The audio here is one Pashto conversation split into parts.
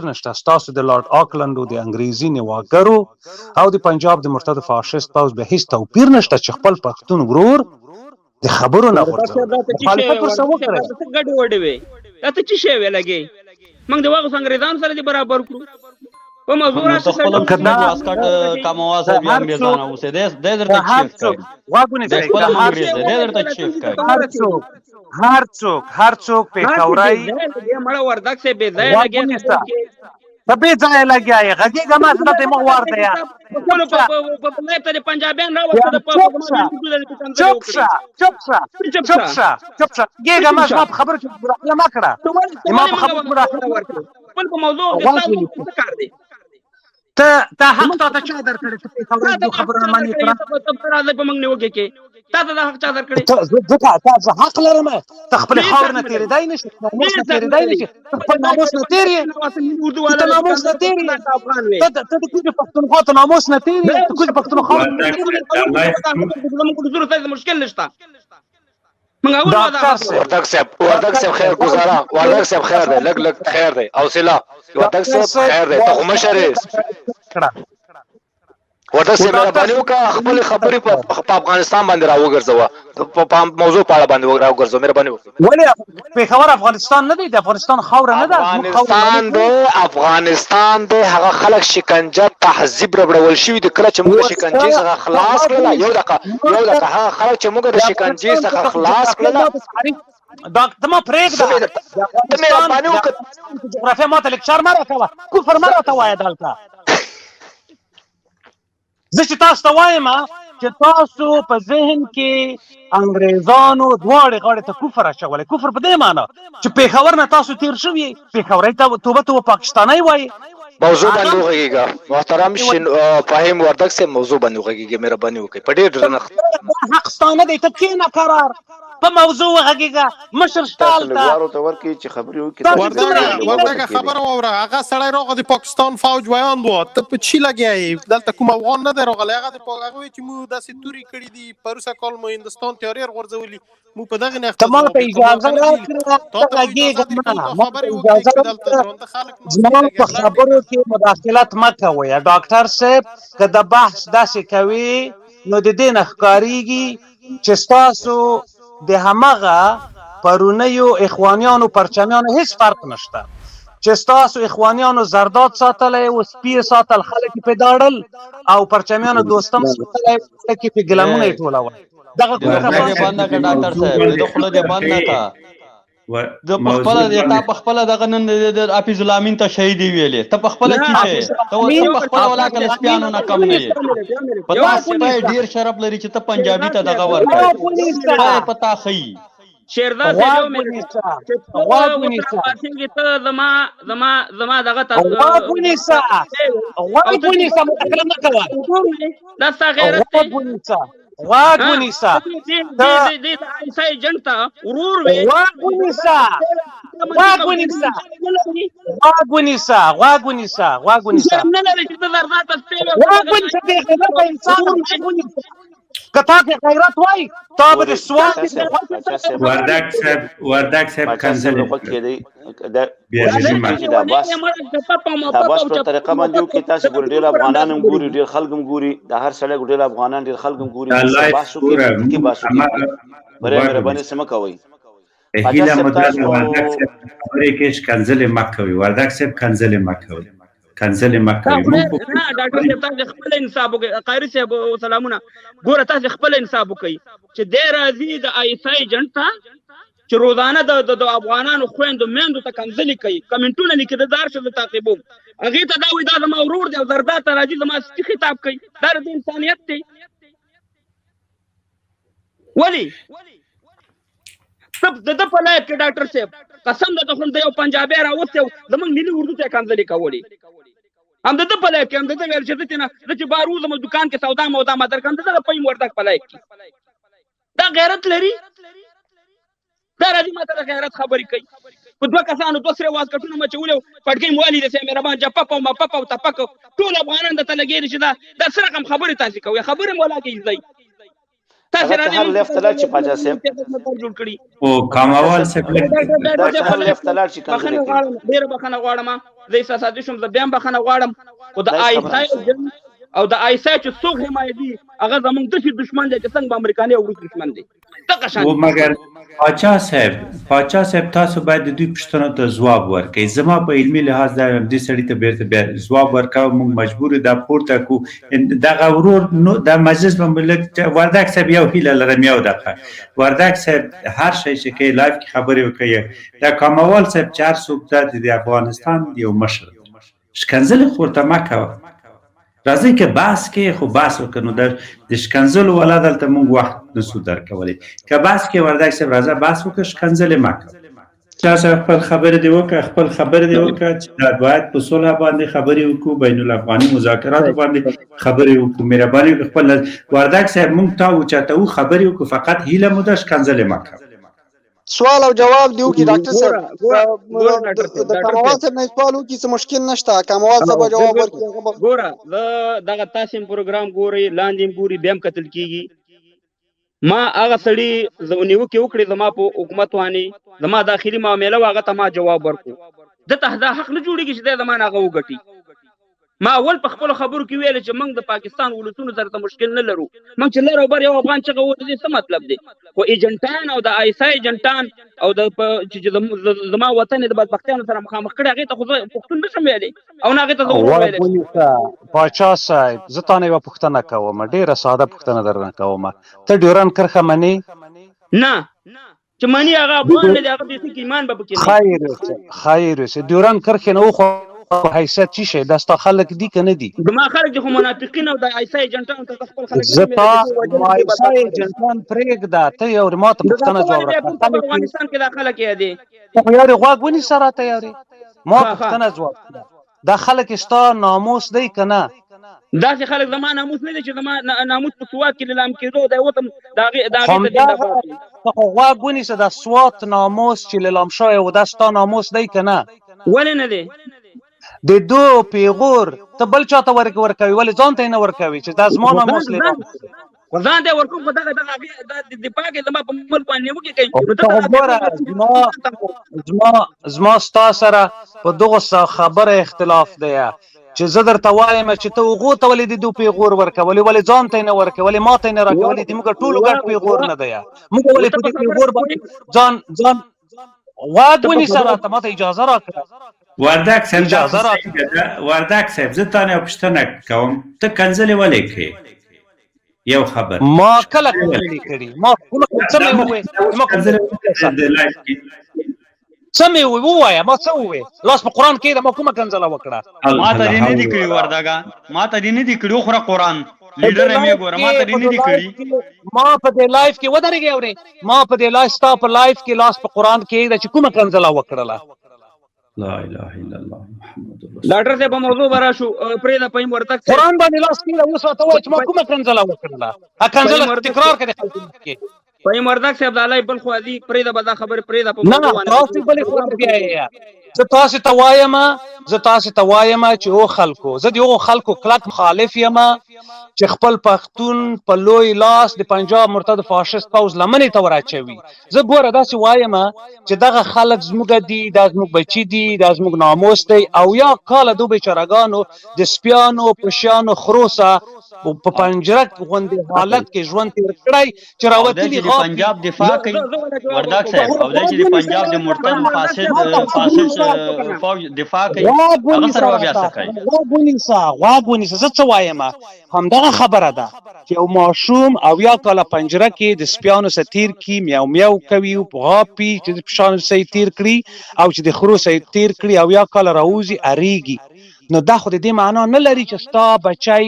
نشته ستاسو د لارډ آکلند او د انګریزي نیواګرو او د پنجاب د مرتد فاشیست پوځ به هیڅ توپیر نشته چې خپل پښتون ورور د خبرو نه غورځوي مخالفت ورسره وکړي ګډ وډ وي دا ته څه شی وی لګي موږ د واغ انګریزان سره دی برابر کړو په موضوع راځي خپل کدا اسکټ کاموال صاحب یې انګریزان اوسه د درته چیف کوي واګونه د خپل انګریز د درته چیف کوي هر څوک په کورای مړ وردګ سے بے ځای لګي ته به ځای لګیای غږیږه ما زړه ته مو ورته یا په پلان ته پنجابیان راوته د چوپ شه ګیګه ما خبر چې ما کړه ما خبر ورکړه په موضوع کې کار دی ته حق ته چا درکړې ته خبره مانی کړه ته راځي په موږ نیوکه کې تا ته حق چا درکړې ته حق لرم ته خپل خاور نه تیرې دای نشي ناموس نه تیرې دای نشي خپل ناموس نه تیرې ته ناموس نه تیرې ته د کوم پښتونخوا ته ناموس نه تیرې ته کوم پښتونخوا موږ مشکل نشته وردګ صاحب خیر گزارا وردګ صاحب خیر دی لګ خیر دی حوصله وردګ صاحب خیر دی ته مشره وردګ صاحب مهرباني وکړه خپل خبرې په افغانستان باندې راوګرځوه په موضوع په اړه باندې راوګرځوه مهرباني وکړه ولې پېښور افغانستان نه دی د افغانستان خاور نه ده افغانستان دی هغه خلک شکنجه تهذیب ربړول شوي دي کله چې موږ شکنجې څخه خلاص کړل یو دقیقه هغه خلک چې موږ د شکنجې څخه خلاص کړل ته ما پرېږده ته مهرباني وکړه جغرافیه ماته لیکچر مه راکوه کفر مه راته وایه دلته زه چې تاسو ته وایم چې تاسو په ذهن کې انګریزانو دواړې غاړې ته کفر اچولی کفر په دې معنی چې پېښور نه تاسو تېر شوي پېښورۍ ته توبه ته پاکستانی وایي موضوع باندې وغږیږه محترم فهیم وردګ صاحب موضوع باندې وغږیږه مهرباني وکړئ په ډېر درنښت حق ستا نه دی ته کښېنه قرار په موضوع وغږیږه مشر شته هلته وردګه خبره واوره هغه سړی راغی د پاکستان فوج ویاند و ته په چی لګیایې دلته کوم افغان نه دی راغلی هغه هغه وایي چې موږ داسې تورې کړي دي پروسه کال مو هندوستان تیاریر غورځولي موږ په دغې نه ته ما ته اجازه زما په خبرو کې مداخلت مه کوئ ډاکټر صاحب که د بحث داسې کوي نو د دې نه ښکارېږي چې ستاسو د همغه پرونیو اخوانیانو پرچمیانو هیڅ فرق نشته چې ستاسو اخوانیانو زرداد ساتلی و سپي ساتل خلک یې پې داړل او پرچمیانو دوستم ساتلی خلک یې پې ګلمونه یې ټولول دغه خوله دې بنده که ډاکټر صاحب د خوله دې بنده که د پخپله تا پخپله دغه نن د حافظ الامین ته شهیدي ویلې ته پخپله څه شی ته پخپله ولاکه له سپیانو نه کم نه یې په تا سپی ډېر شرف لري چې ته پنجابي ته دغه ورکړې سپی په تا ښیي شیردا صاحب غواګ ونیسه ته زما دغه غواګ ونیسه مداخله مه کوه دا ستا غیرت دی غواګ ونیسه د عیسی جنګ ته ورور وې غواګ ونیسه کتا کې غیرت وای تا به سوال وردګ صاحب کنځل دا باس په طریقه باندې یو کې تاسو ګور ډیر افغانان هم ګوري ډیر خلک هم ګوري د هر سړی ډیر افغانان ډیر خلک هم ګوري باسو کې مهرباني سم کوي هیله مدرس وردګ صاحب خبرې کې کنځل مکوي وردګ صاحب کنځل مکوي ډاکټر صاحب تاسو خپل انصاف وکړئ قاری صاحب سلامونه ګوره تاسو خپل انصاف وکړئ چې دې راځي د آیسای جنټ ته چې روزانه د افغانانو خويندو میندو ته کنځلې کوي کمنټونه لیکي د دار شو تعقیبوم هغه ته دا وایي دا زما ورور دی او زرداد ته راځي زما ستې خطاب کوي دا د انسانیت دی ولی سب د په لایق کې ډاکټر صاحب قسم د خپل د یو پنجابي راوته زمونږ ملي اردو ته کنځلې کولې هم د په لایق کې هم د ویل چې د بارو زمو دکان کې سودا مودا ما درکم د فهیم وردګ په لایق کې دا غیرت لري دا راځي ماته د غیرت خبرې کوي په دوه کسانو دوه سره واز کټونه مچولې پټګي موالي د سیمه ربان جپا په ما پپا او تپک ټول افغانان د تلګېری شي دا سره کوم خبرې تاسو کوي خبرې مولا کې ځای تاسو راځي هر لیفت لاړ چې پاچا صاحب جوړ کړی او کاموال صاحب دا چې هر لیفت لاړ چې کنځل کوي ډیر بخنه غواړم د احساساتي شوم د بیا بخنه غواړم او د آیسای او د آیسای چې څوک حمایتي هغه زمونږ د دشمن دی چې څنګه به امریکایي او روس دشمن دی و مګر پاچا صاحب تاسو باید د دوی پوښتنو ته ځواب ورکړئ. زما په علمي لحاظ دا دې سړي ته بیرته بیا ځواب ورکوو، موږ مجبور یو دا پورته کړو. دغه ورور دا مجلس به وردګ صاحب یو هیله لرم، یو دقیقه وردګ صاحب هر شی چې کوي لایف کې خبرې وکړي. دا کاموال صاحب چې هر څوک د افغانستان یو مشر شکنځلې خو ورته مه کوه. راځئ که بحث کې خو بحث وکړو. نو د شکنځلو والا دلته موږ وخت نسو درکولی. که بحث کې وردګ صاحب راځه بحث وکړه، شکنځلې مه کوه. تاسو خپل خبرې دې وکړه چې باید په صلح باندې خبرې وکړو، بین الافغاني مذاکراتو باندې خبرې وکړو. مهرباني وکړئ خپل وردګ صاحب موږ تا وچاته خبرې وکړو، فقط هیله مو ده شکنځلې مه کوه. سوال او جواب دیو کی ډاکټر صاحب د کاموال صاحب نه سوال وکي څه مشکل نشته. کاموال صاحب جواب ورکړي. ګوره دغه تاسو پروګرام ګوري لاندې ګوري بیم قتل کیږي. ما هغه سړی زونیو کې وکړي زما په حکومت وانی زما داخلي معاملې واغه ته ما جواب ورکو. د ته دا حق نه جوړیږي چې د زمانه هغه وګټي. ما اول په خپل خبرو کې ویل چې موږ د پاکستان ولسونو سره ته مشکل نه لرو. موږ چې لرو بر یو افغان څنګه وځي څه مطلب دی؟ خو ایجنټان او د آیسای ایجنټان او د چې زما وطن د بدبختیانو سره مخامخ کړي هغه ته خو پښتون نشم ویلي او نه هغه ته زه ویلې. پاچا صاحب زه تانه یو پښتنه کوم، ډیره ساده پښتنه درنه کوم. ته ډیورن کرخه منی؟ نه چې منی هغه افغان نه دی، هغه د ایمان به پکې خیر سه ډیورن کرخه نه خو حیثیت چی شي داستا خلک دي کنه دي؟ دما خلک دي خو منافقین او د آیسای ایجنټان ته خپل خلک زتا آیسای ایجنټان پرېږده. ته یو ماته پښتنه جواب راکړه. افغانستان کې داخله کې دي خو یاري غواګ ونی سره ته یاري ما پښتنه جواب دا خلک ستا ناموس دی کنه؟ داسې خلک زما ناموس نه دي چې زما ناموس په سواد کې لیلام کېدو دی وطن داغې خو غواګ ونی سه د سوات ناموس چې لیلام شوی و دا ستا ناموس دی کنه؟ ولې نه دی؟ د دو پیغور ته بل چاته ورکوي ولې ځان ته نه ورکوي چې دا زما ناموس لیلام ځان ته ورکوم خو دغه د دفاع کې زما په ملک باندې وکړي. زما ستا سره په دغه خبره اختلاف دی چې زه درته وایم چې ته هغو ته ولې د دو پیغور ورکولی ولې ځان ته نه ورکوي ولې ما ته نه راکولی د موږ ټولو ګډ پیغور نه دی موږ ولې په دې پیغور باندې ځان غواګ ونیسه راته ما ته اجازه راکړه. وردګ صاحب زه تانه یو پوښتنه کوم، ته کنځلې ولې کوې؟ یو خبر ما کله کنځلې کړي؟ ما څه مې ووایه؟ څه مې ووایه؟ ما څه ووایه؟ لاس په قرآن کې ما کومه کنځله وکړه؟ ما ته دې نه دي کړي وردګه، ما ته دې نه دي کړي. خو قرآن لیډر مې ګوره ما ته دې نه دي کړي. ما په دې لایف کې ودرېږي اورې ما په دې لایف ستا په لایف کې لاس په قرآن کې چې کومه کنځله وکړله؟ لا اله الا الله محمد رسول الله. ډاکټر صاحب په موضوع براشو پرې د فهیم وردګ قرآن باندې لاس کې اوس ورته وایي چې ما کومه کنځله وکړله؟ ا کنځله تکرار کړي خلک کې. فهیم وردګ صاحب د الله بل خو ادي پرې د بدا خبر پرې د په موضوع نه تاسو بل خبر بیا زه تاسو ته وایم چې او خلکو زه د خلکو کلک مخالف یم چې خپل پښتون په لوی لاس د پنجاب مرتد فاشست پوز لمنې ته وراچوي. زه ګوره داسې وایم چې دغه خلک زموږ دي، دا زموږ بچي دي، دا زموږ ناموس دی. او یا کاله دو بیچارهګانو د سپیانو پشیانو خروسه په پنجره غوندې حالت کې ژوند تېر کړی چې راوتلي پنجاب دفاع کوي وردګ صاحب او دا چې د پنجاب د مرتد فاسد فوج دفاع کوي هغه سره بیا څه کوي؟ غواګ ونیسه. زه څه وایم همدغه خبره ده چې یو ماشوم او یا کاله پنجره کې د سپیانو سره تیر کړي میاو میاو کوي او په غاپي چې د پشانو سره تیر کړي او چې د خرو سره تیر کړي او یا کاله راوځي اریږي. نو دا خو د دې معنا نه لري چې ستا بچی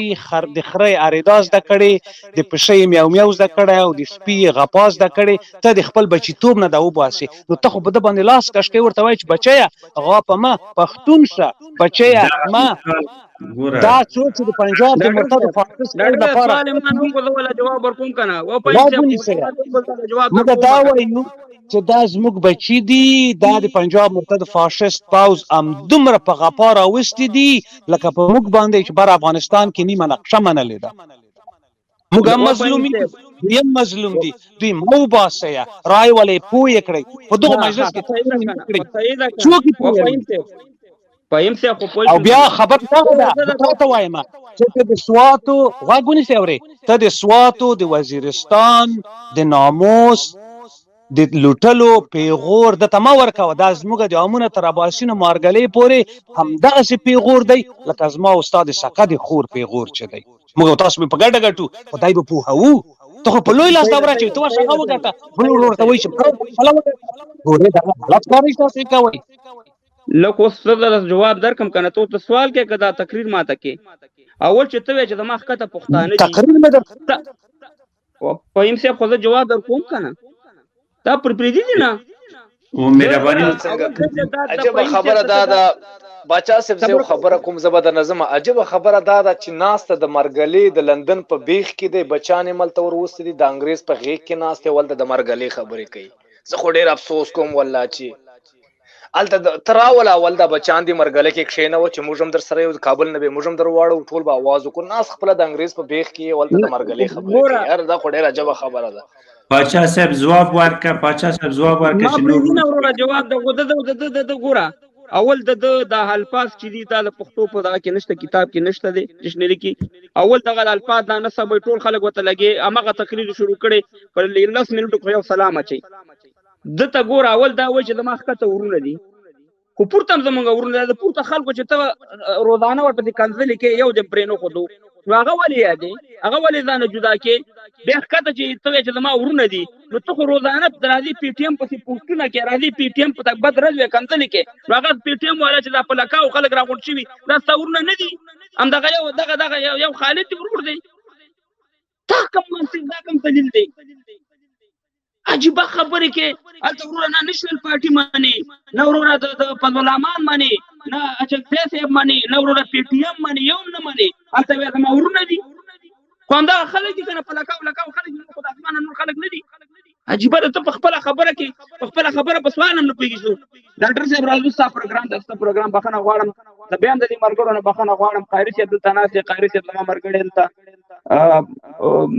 د خرې اریدا زده کړي، د پشۍ میاو میاو زده کړی او د سپي غپا زده کړي، ته د خپل بچیتوب نه دا وباسې. نو ته خو په ده باندې لاس کش کوې ورته وایي چې بچیه غاپه مه، پښتون شه، بچیه مه. دا څوک چې د پنجاب د مرتد فاشست لپاره جواب ورکوم که نه موږ دا وایو چې دا زموږ بچي دي، دا د پنجاب مرتد فاشست پوز همدومره په غپا راوستي دي لکه په موږ باندې چې بر افغانستان کې نیمه نقشه منلې ده. موږ هم مظلوم دویم مظلوم دي دوی مو باسه یا رای ولې پوی کړی په دغه مجلس کې څوک فهیم صاحب خو پوه او بیا خبر دغه ده زه تاته وایم چې ته د سواتو غوږ ونیسئ اورې ته د سواتو د وزیرستان د ناموس د لوټلو پیغور درته مه ورکوه دا زموږ د امونه تر اباسینو مارګلۍ پورې همدغسې پیغور دی لکه زما او ستا د سقه د خور پیغور چې دی موږ او تاسو به په ګډه ګټو خدای به پوهوو ته خو په لوی لاس دا ورچوي ته ورشه هغه وګټه بل ورور ته وایي چې خپله وګټه ګورې دغه غلط کار تاسې کوئ لکه اوس زه جواب درکم کنه ته سوال کې که دا تقریر ماته کې اول چې ته وایې چې زما ښکته پښتانه دي تقریر مې در فهیم صاحب خو زه جواب در کوم کنه دا پر پریدي دي نه مهرباني عجبه خبره دا ده باچا صاحب زه خبره کوم زه به د نظم عجبه خبره دا ده چې ناست د مرګلې د لندن په بیخ کې دی بچانې ملته ور وستې دي د انګریز په غیږ کې ناست دی ولته د مرګلې خبرې کوي زه خو ډېر افسوس کوم والله چې الته تراوله اول دا بچان دي مرګله کې کښینه و چې موږ هم در سره یو کابل نه به موږ هم در واړو ټول به आवाज وکړو ناس خپل د انګریز په بیخ کې ولته د مرګلې خبره یار دا خو ډېر عجبه خبره ده پاچا صاحب جواب ورکړه پاچا صاحب جواب ورکړه چې نو جواب د ګوره اول د الفاظ چې دي دا د پښتو په دغه کې نشته کتاب کې نشته دی ډکشنری کې اول دغه الفاظ دا نه سم ټول خلک وته لګي امغه تقریر شروع کړي پر 10 منټو یو سلام اچي دته ګور اول دا و چې د مخکته ورونه دي خو پورته زمونږ ورونه د پورته خلکو چې ته روزانه ورته کنځل کې یو د پرینو خو نو هغه ولې یادې هغه ولې ځان جدا کې بیا ښکته چې ته چې زما ورونه دي نو ته خو روزانه راځي پی ټی ایم پسې پوسټونه کې راځي پی ټی ایم په تک بد راځي کنځل کې نو هغه پی ټی ایم والا چې دا په لکاو خلک راغونډ شوي دا ستا ورونه نه دي همدغه دغه یو خالد ورور دی تا کوم منصب دا کوم دلیل دی عجیبه خبرې کې هلته وروره نه نېشنل پارټي منې نه وروره د پدولامان منې نه اچکزی صاحب منې نه وروره پی ټي ایم منې یو هم نه منې هلته بیا زما ورونه دي خو همدغه خلک دي که نه په لکاو خلک دي خو د اسمانه نور خلک نه دي عجیبه ده ته په خپله خبره کې په خپله خبره په سوال هم نه پوهېږي ډاکټر صاحب راځو ستا پروګرام د ستا پروګرام بخښنه غواړم د بیا هم د دې ملګرو نه بخښنه غواړم قاري صاحب دلته ناست دی قاري صاحب زما ملګری دلته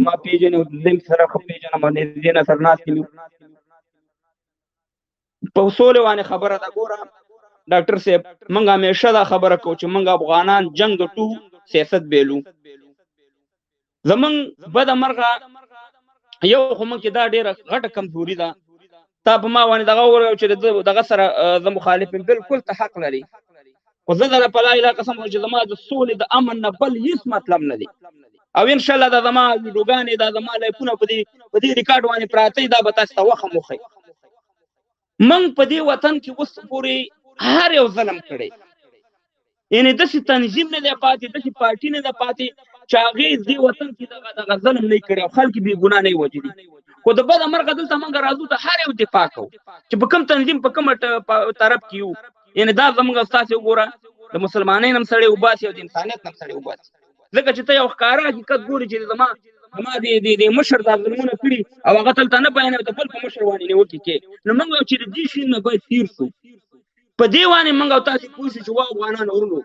ما پیژنې دې سره ښه پیژنم دې نه سره ناست یم په اصول باندې خبره ده ګوره ډاکټر صاحب موږ همیشه دا خبره کوو چې موږ افغانان جنګ ګټو سیاست بیلو زمونږ بده مرغه یو خو موږ کې دا ډېره غټه کمزوري ده تا په ما باندې دغه وویل چې دغه سره زه مخالف یم بلکل ته حق لري خو زه دله په لا اله قسم چې زما د سولې د امن نه بل هېڅ مطلب نه دی او انشاءالله دا زما ویډیوګانې دا زما لایفونه په دې ریکارډ باندې پراته دا به تاسو ته وخم وښي موږ په دې وطن کې اوس پورې هر یو ظلم کړی یعنې داسې تنظیم نه دی پاتې داسې پارټي نه ده پاتې چې هغې دې وطن کې دغه ظلم نه کړی او خلک بې ګناه نه وجلي خو د بده مرغه دلته موږ راځو د هر یو دفاع کوو چې په کوم تنظیم په کومه طرف کې یو یعنې دا زموږ ستاسې وګوره د مسلمانۍ نه هم سړی وباسي او د انسانیت نه هم سړی وباسي ځکه چې ته یو ښکاره حقیقت ګوري چې زما د مشر دا ظلمونه کړي او هغه دلته نه بیانوي د بل په مشر باندې نیوکې کوي نو موږ چې د دې شي نه باید تېر شو په دې باندې موږ او تاسې پوه شو چې وا افغانان ورونو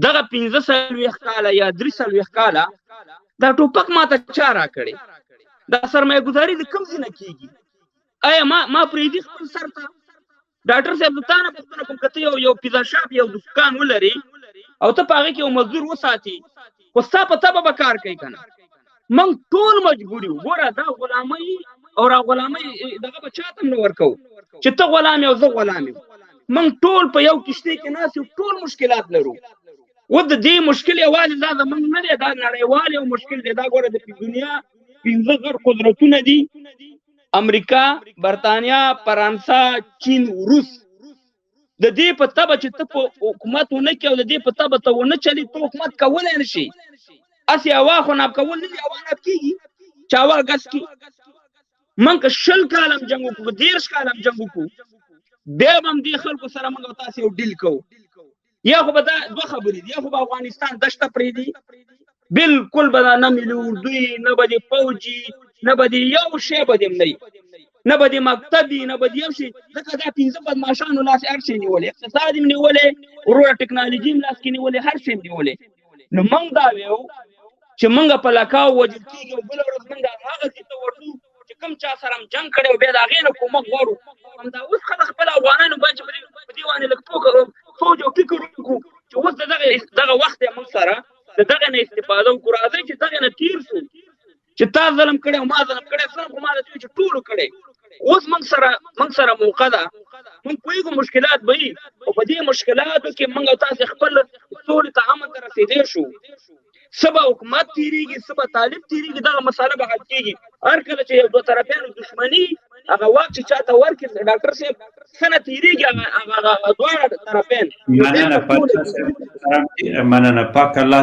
دغه 45 کاله یا 43 کاله دا ټوپک ماته چا راکړی دا سرمایه ګذاري د کوم ځای نه کېږي آیا ما پرېږدي خپل سر ته ډاکټر صاحب د تا نه پوښتنه کوم که ته یو پیزا شاپ یو دکان ولري او ته په هغې کې یو مزدور وساتي خو ستا په تبه به کار کوي که نه موږ ټول مجبور یو ګوره دا غلامۍ او را غلامۍ دغه به چاته هم نه ورکوو چې ته غلام یې او زه غلام یم موږ ټول په یو کشتۍ کې ناست یو ټول مشکلات لرو و د دې مشکل یوازې دا زموږ نه دی دا نړیوال یو مشکل دی دا ګوره د دنیا 15 غټ قدرتونه دي امریکا برطانیا فرانسه چین روس د دې په تبه چې ته په حکومت ونه کړې او د دې په تبه ته ونه چلې ته حکومت کولی نه شي هسې هوا خو ناب کول نه دي هوا ناب کېږي چې هوا ګس کړي موږ که 20 کاله هم جنګ وکړو 30 کاله هم جنګ وکړو بیا به هم دې خلکو سره موږ او تاسې یو ډیل کوو یا خو به دا دوه خبرې دي یا خو به افغانستان دشته پرېږدي بلکل به دا نه ملي اردوي نه به دې فوجي نه به دې یو شی به دې نه به دې مکتب نه به دې یو شي ځکه دا 15 بدماشانو لاس هر شی نیولی اقتصاد هم نیولی وروره ټکنالوژي هم لاس کې نیولی هر شی هم نیولی نو موږ دا ویو چې موږ په لکاو وجل کېږي او بله ورځ موږ هغه ځای ته ورځو چې کوم چا سره هم جنګ کړی او بیا د هغې نه کومک غواړو. همدا اوس خلک خپل افغانانو باندې په دې باندې لږ سوچ او فکر وکړو چې اوس د دغه وخت یې موږ سره د دغه نه استفاده وکړو. راځئ چې دغه نه تېر شو چې تا ظلم کړی او ما ظلم کړی، صرف خو ما درته وایي چې ټولو کړی. اوس موږ سره موقع ده، موږ پوهېږو مشکلات به وي او په دې مشکلاتو کې موږ او تاسې خپل سولې ته امن ته رسېدی شو. څه به حکومت تېرېږي، څه به طالب تېرېږي، دغه مسله به حل کېږي. هر کله چې یو دوه طرفیانو دښمني هغه واک چې چاته ورکړي ډاکټر صاحب څه نه تېرېږي هغه دواړه طرفین. مننه پاچا صاحب، مننه. پاک الله